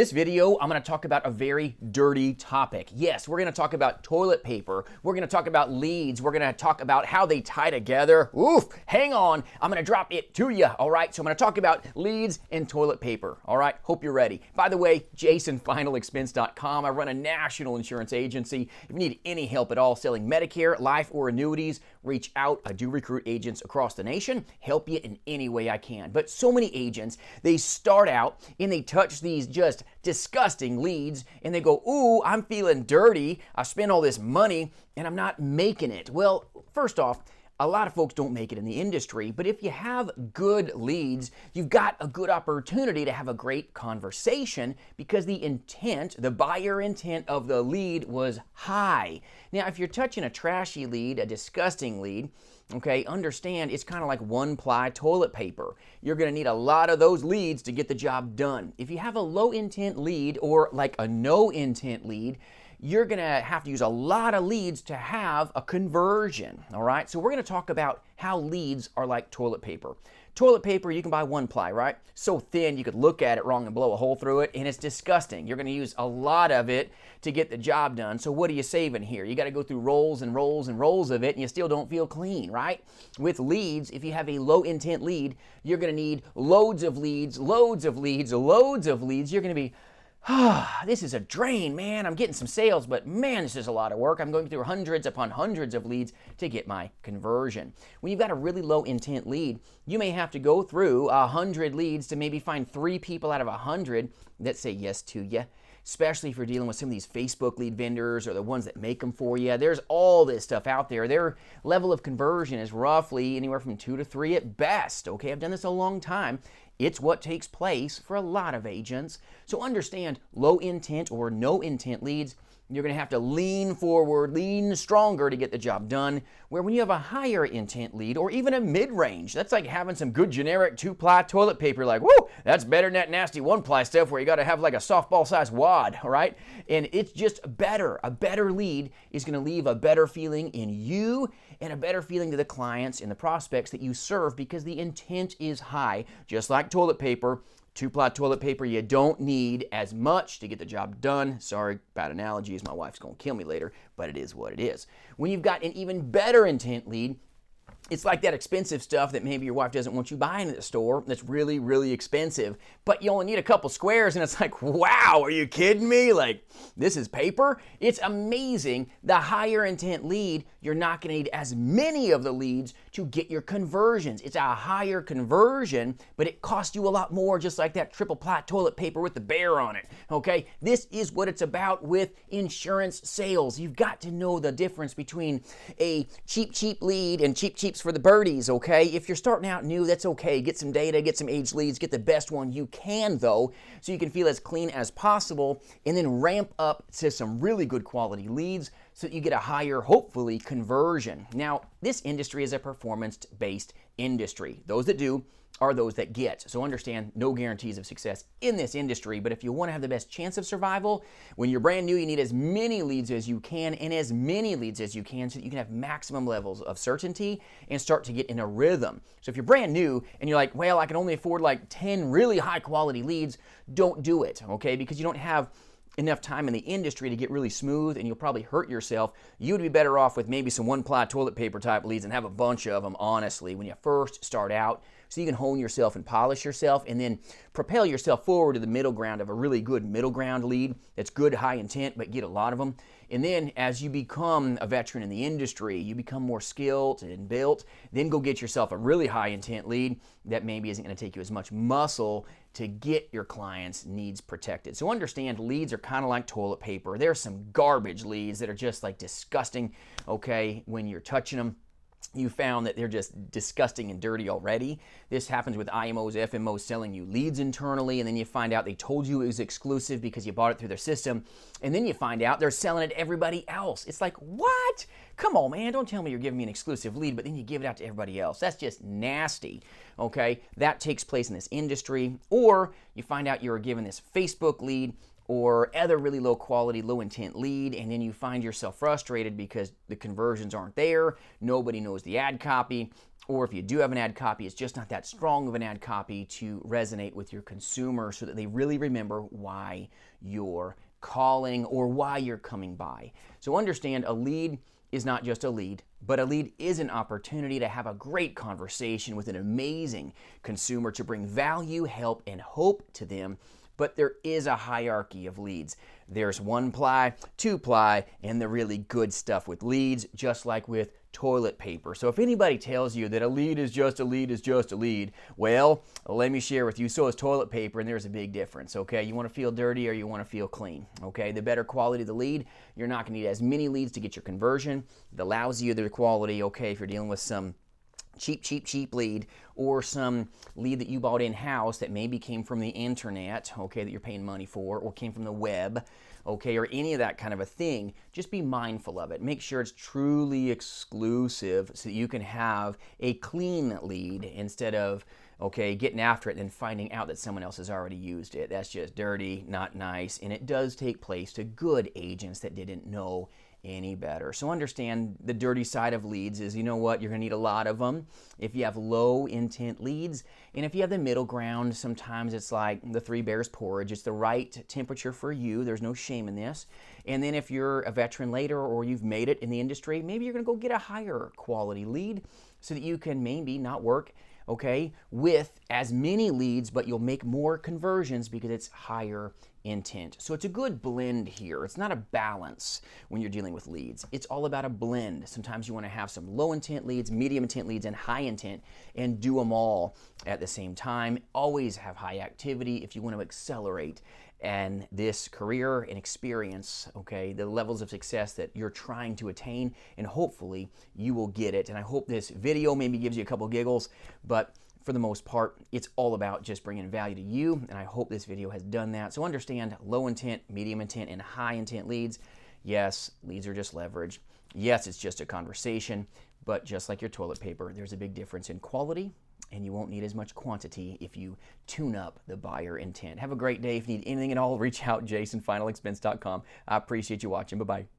This video, I'm going to talk about a very dirty topic. Yes, we're going to talk about toilet paper. We're going to talk about leads. We're going to talk about how they tie together. Oof, hang on. I'm going to drop it to you. All right, so I'm going to talk about leads and toilet paper. All right, hope you're ready. By the way, jasonfinalexpense.com. I run a national insurance agency. If you need any help at all selling Medicare, life, or annuities, reach out. I do recruit agents across the nation, help you in any way I can. But so many agents, they start out and they touch these just disgusting leads and they go, ooh, I'm feeling dirty. I spent all this money and I'm not making it. Well, first off, a lot of folks don't make it in the industry, but if you have good leads, you've got a good opportunity to have a great conversation because the intent, the buyer intent of the lead was high. Now, if you're touching a trashy lead, a disgusting lead, okay, understand it's kind of like one-ply toilet paper. You're going to need a lot of those leads to get the job done. If you have a low-intent lead or like a no-intent lead, you're going to have to use a lot of leads to have a conversion, all right? So we're going to talk about how leads are like toilet paper. Toilet paper, you can buy one ply, right? So thin, you could look at it wrong and blow a hole through it, and it's disgusting. You're going to use a lot of it to get the job done. So what are you saving here? You got to go through rolls and rolls and rolls of it, and you still don't feel clean, right? With leads, if you have a low intent lead, you're going to need loads of leads, loads of leads, loads of leads. You're going to be, this is a drain, man. I'm getting some sales, but man, this is a lot of work. I'm going through hundreds upon hundreds of leads to get my conversion. When you've got a really low intent lead, you may have to go through 100 leads to maybe find 3 people out of 100 that say yes to you, especially if you're dealing with some of these Facebook lead vendors or the ones that make them for you. There's all this stuff out there. Their level of conversion is roughly anywhere from 2 to 3 at best. Okay, I've done this a long time. It's what takes place for a lot of agents. So understand low intent or no intent leads, you're going to have to lean forward, lean stronger to get the job done. Where when you have a higher intent lead or even a mid-range, that's like having some good generic 2-ply toilet paper, like, whoo, that's better than that nasty 1-ply stuff where you got to have like a softball-sized wad, all right? And it's just better. A better lead is going to leave a better feeling in you and a better feeling to the clients and the prospects that you serve because the intent is high. Just like toilet paper, 2-ply toilet paper, you don't need as much to get the job done. Sorry, bad analogies. My wife's going to kill me later, but it is what it is. When you've got an even better intent lead, it's like that expensive stuff that maybe your wife doesn't want you buying at the store that's really, really expensive, but you only need a couple squares and it's like, wow, are you kidding me? Like, this is paper? It's amazing. The higher intent lead, you're not going to need as many of the leads to get your conversions. It's a higher conversion, but it costs you a lot more, just like that triple-ply toilet paper with the bear on it, okay? This is what it's about with insurance sales. You've got to know the difference between a cheap lead and cheap for the birdies, okay? If you're starting out new, that's okay. Get some data, get some aged leads, get the best one you can, though, so you can feel as clean as possible, and then ramp up to some really good quality leads so that you get a higher, hopefully, conversion. Now, this industry is a performance-based industry. Those that do are those that get. So understand, no guarantees of success in this industry, but if you want to have the best chance of survival, when you're brand new, you need as many leads as you can and as many leads as you can so that you can have maximum levels of certainty and start to get in a rhythm. So if you're brand new and you're like, well, I can only afford like 10 really high quality leads, don't do it, okay? Because you don't have enough time in the industry to get really smooth and you'll probably hurt yourself. You would be better off with maybe some 1-ply toilet paper type leads and have a bunch of them, honestly, when you first start out, so you can hone yourself and polish yourself and then propel yourself forward to the middle ground of a really good middle ground lead that's good, high intent, but get a lot of them. And then as you become a veteran in the industry, you become more skilled and built, then go get yourself a really high intent lead that maybe isn't going to take you as much muscle to get your clients' needs protected. So understand, leads are kind of like toilet paper. There's some garbage leads that are just like disgusting, okay, when you're touching them. You found that they're just disgusting and dirty already. This happens with IMOs, FMOs selling you leads internally, and then you find out they told you it was exclusive because you bought it through their system, and then you find out they're selling it to everybody else. It's like, what? Come on, man, don't tell me you're giving me an exclusive lead, but then you give it out to everybody else. That's just nasty, okay? That takes place in this industry. Or you find out you were given this Facebook lead or other really low quality, low intent lead, and then you find yourself frustrated because the conversions aren't there, nobody knows the ad copy, Or if you do have an ad copy, it's just not that strong of an ad copy to resonate with your consumer so that they really remember why you're calling or why you're coming by. So understand, a lead is not just a lead, but a lead is an opportunity to have a great conversation with an amazing consumer to bring value, help, and hope to them. But there is a hierarchy of leads. There's 1-ply, 2-ply, and the really good stuff with leads, just like with toilet paper. So if anybody tells you that a lead is just a lead is just a lead, well, let me share with you, so is toilet paper, and there's a big difference, okay? You want to feel dirty or you want to feel clean, okay? The better quality of the lead, you're not going to need as many leads to get your conversion. The lousier the quality, okay, if you're dealing with some cheap lead or some lead that you bought in-house that maybe came from the internet, okay, that you're paying money for, or came from the web, okay, or any of that kind of a thing, just be mindful of it. Make sure it's truly exclusive so that you can have a clean lead instead of, okay, getting after it and then finding out that someone else has already used it. That's just dirty, not nice, and it does take place to good agents that didn't know any better. So understand the dirty side of leads is, you know what, you're going to need a lot of them if you have low intent leads. And if you have the middle ground, sometimes it's like the Three Bears porridge. It's the right temperature for you. There's no shame in this. And then if you're a veteran later or you've made it in the industry, maybe you're going to go get a higher quality lead so that you can maybe not work, okay, with as many leads, but you'll make more conversions because it's higher intent. So it's a good blend here. It's not a balance when you're dealing with leads. It's all about a blend. Sometimes you want to have some low intent leads, medium intent leads, and high intent, and do them all at the same time. Always have high activity if you want to accelerate and this career and experience, okay, the levels of success that you're trying to attain, and hopefully you will get it. And I hope this video maybe gives you a couple giggles, but for the most part, it's all about just bringing value to you, and I hope this video has done that. So understand low intent, medium intent, and high intent leads. Yes, leads are just leverage. Yes, it's just a conversation, but just like your toilet paper, there's a big difference in quality, and you won't need as much quantity if you tune up the buyer intent. Have a great day. If you need anything at all, reach out, jasonfinalexpense.com. I appreciate you watching. Bye-bye.